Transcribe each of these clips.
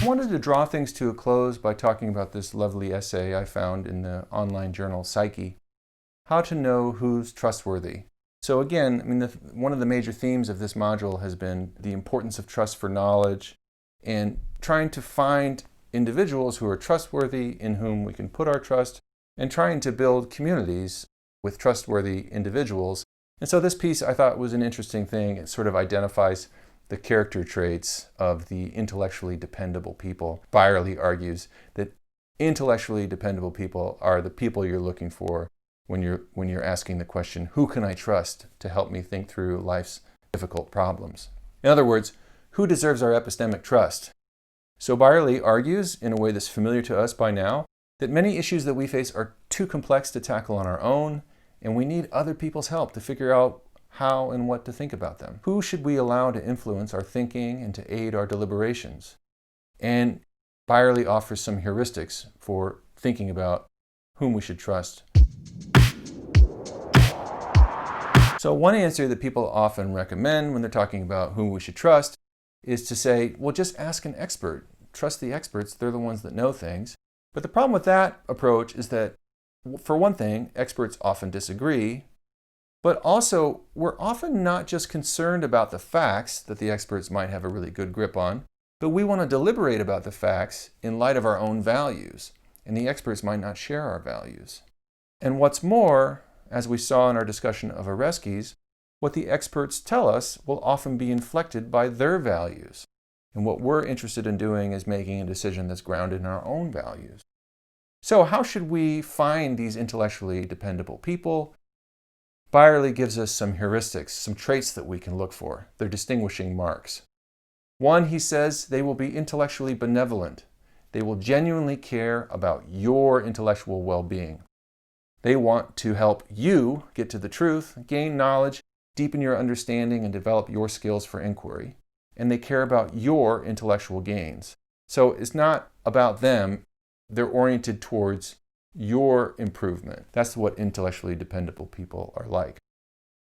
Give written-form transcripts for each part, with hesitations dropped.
I wanted to draw things to a close by talking about this lovely essay I found in the online journal Psyche, How to Know Who's Trustworthy. So again, one of the major themes of this module has been the importance of trust for knowledge and trying to find individuals who are trustworthy, in whom we can put our trust, and trying to build communities with trustworthy individuals. And so this piece I thought was an interesting thing. It sort of identifies the character traits of the intellectually dependable people. Byerly argues that intellectually dependable people are the people you're looking for when you're asking the question, who can I trust to help me think through life's difficult problems? In other words, who deserves our epistemic trust? So Byerly argues, in a way that's familiar to us by now, that many issues that we face are too complex to tackle on our own, and we need other people's help to figure out how and what to think about them. Who should we allow to influence our thinking and to aid our deliberations? And Byerly offers some heuristics for thinking about whom we should trust. So one answer that people often recommend when they're talking about whom we should trust is to say, well, just ask an expert. Trust the experts, they're the ones that know things. But the problem with that approach is that, for one thing, experts often disagree, but also we're often not just concerned about the facts that the experts might have a really good grip on, but we want to deliberate about the facts in light of our own values, and the experts might not share our values. And what's more, as we saw in our discussion of Orestes, what the experts tell us will often be inflected by their values. And what we're interested in doing is making a decision that's grounded in our own values. So how should we find these intellectually dependable people? Byerly gives us some heuristics, some traits that we can look for. They're distinguishing marks. One, he says, they will be intellectually benevolent. They will genuinely care about your intellectual well-being. They want to help you get to the truth, gain knowledge, deepen your understanding, and develop your skills for inquiry. And they care about your intellectual gains. So it's not about them. They're oriented towards your improvement. That's what intellectually dependable people are like.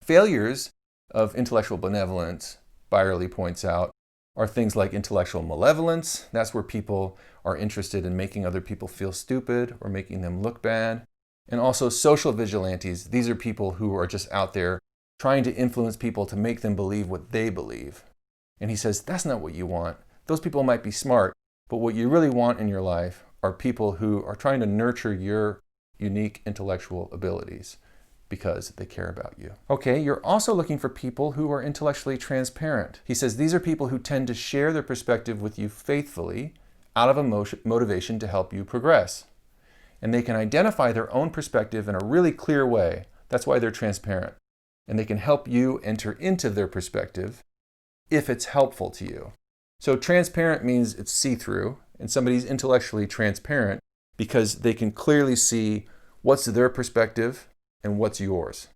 Failures of intellectual benevolence, Byerly points out, are things like intellectual malevolence. That's where people are interested in making other people feel stupid or making them look bad. And also social vigilantes. These are people who are just out there trying to influence people to make them believe what they believe. And he says, that's not what you want. Those people might be smart, but what you really want in your life are people who are trying to nurture your unique intellectual abilities because they care about you. Okay, you're also looking for people who are intellectually transparent. He says these are people who tend to share their perspective with you faithfully out of a motivation to help you progress. And they can identify their own perspective in a really clear way. That's why they're transparent. And they can help you enter into their perspective if it's helpful to you. So transparent means it's see-through, and somebody's intellectually transparent because they can clearly see what's their perspective and what's yours.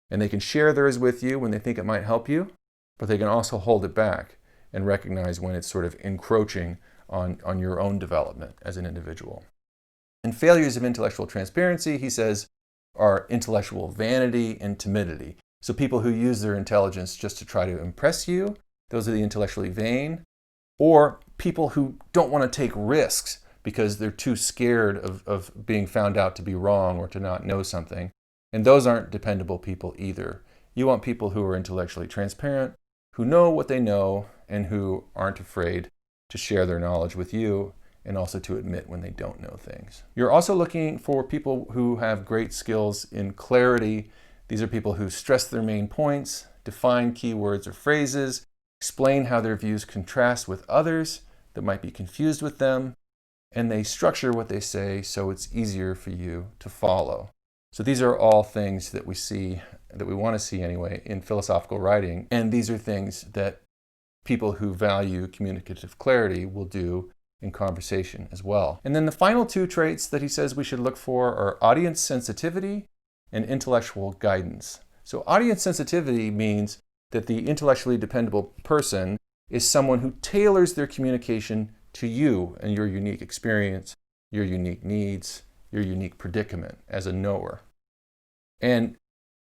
And they can share theirs with you when they think it might help you, but they can also hold it back and recognize when it's sort of encroaching on your own development as an individual. And failures of intellectual transparency, he says, are intellectual vanity and timidity. So people who use their intelligence just to try to impress you, those are the intellectually vain. Or people who don't want to take risks because they're too scared of being found out to be wrong or to not know something. And those aren't dependable people either. You want people who are intellectually transparent, who know what they know, and who aren't afraid to share their knowledge with you and also to admit when they don't know things. You're also looking for people who have great skills in clarity. These are people who stress their main points, define keywords or phrases, explain how their views contrast with others that might be confused with them, and they structure what they say so it's easier for you to follow. So these are all things that we see, that we want to see anyway, in philosophical writing, and these are things that people who value communicative clarity will do in conversation as well. And then the final two traits that he says we should look for are audience sensitivity and intellectual guidance. So audience sensitivity means that the intellectually dependable person is someone who tailors their communication to you and your unique experience, your unique needs, your unique predicament as a knower. And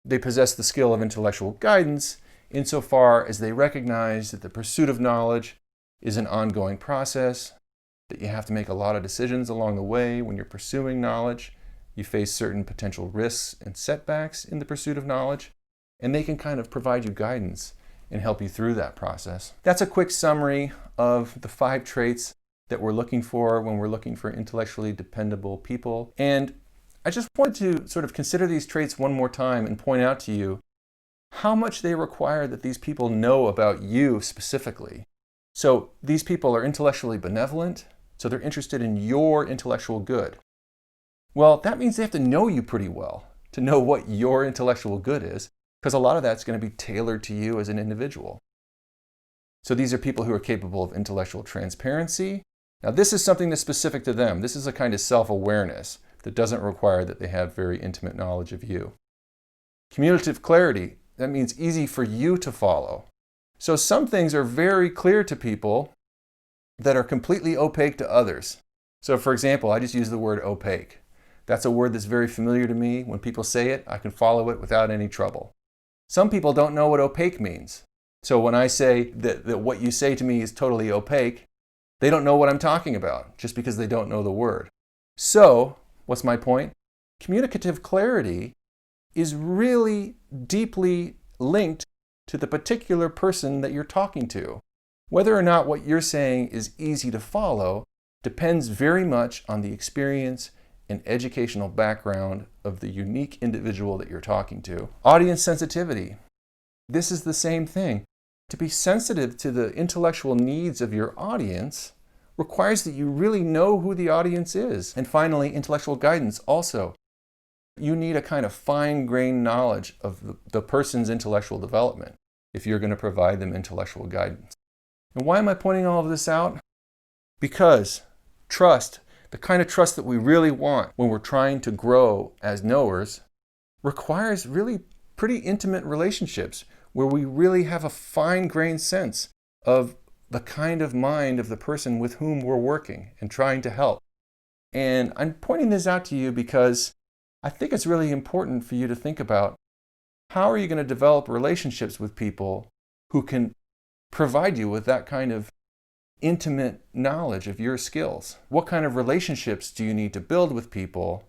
they possess the skill of intellectual guidance insofar as they recognize that the pursuit of knowledge is an ongoing process, that you have to make a lot of decisions along the way when you're pursuing knowledge. You face certain potential risks and setbacks in the pursuit of knowledge, and they can kind of provide you guidance and help you through that process. That's a quick summary of the 5 traits that we're looking for when we're looking for intellectually dependable people. And I just wanted to sort of consider these traits one more time and point out to you how much they require that these people know about you specifically. So these people are intellectually benevolent, so they're interested in your intellectual good. Well, that means they have to know you pretty well to know what your intellectual good is, because a lot of that's going to be tailored to you as an individual. So these are people who are capable of intellectual transparency. Now, this is something that's specific to them. This is a kind of self-awareness that doesn't require that they have very intimate knowledge of you. Communicative clarity, that means easy for you to follow. So some things are very clear to people that are completely opaque to others. So for example, I just use the word opaque. That's a word that's very familiar to me. When people say it, I can follow it without any trouble. Some people don't know what opaque means. So when I say that what you say to me is totally opaque, they don't know what I'm talking about just because they don't know the word. So, what's my point? Communicative clarity is really deeply linked to the particular person that you're talking to. Whether or not what you're saying is easy to follow depends very much on the experience and educational background of the unique individual that you're talking to. Audience sensitivity. This is the same thing. To be sensitive to the intellectual needs of your audience requires that you really know who the audience is. And finally, intellectual guidance also. You need a kind of fine-grained knowledge of the person's intellectual development if you're going to provide them intellectual guidance. And why am I pointing all of this out? Because trust, the kind of trust that we really want when we're trying to grow as knowers, requires really pretty intimate relationships where we really have a fine-grained sense of the kind of mind of the person with whom we're working and trying to help. And I'm pointing this out to you because I think it's really important for you to think about how are you going to develop relationships with people who can provide you with that kind of intimate knowledge of your skills. What kind of relationships do you need to build with people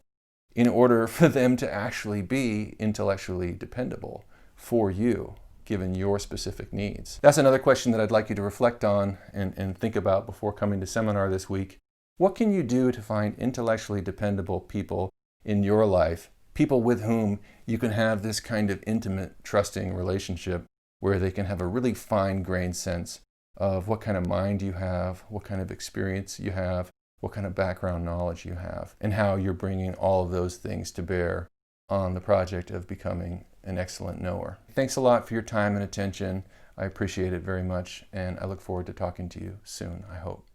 in order for them to actually be intellectually dependable for you, given your specific needs? That's another question that I'd like you to reflect on and think about before coming to seminar this week. What can you do to find intellectually dependable people in your life, people with whom you can have this kind of intimate, trusting relationship where they can have a really fine-grained sense of what kind of mind you have, what kind of experience you have, what kind of background knowledge you have, and how you're bringing all of those things to bear on the project of becoming an excellent knower. Thanks a lot for your time and attention. I appreciate it very much, and I look forward to talking to you soon, I hope.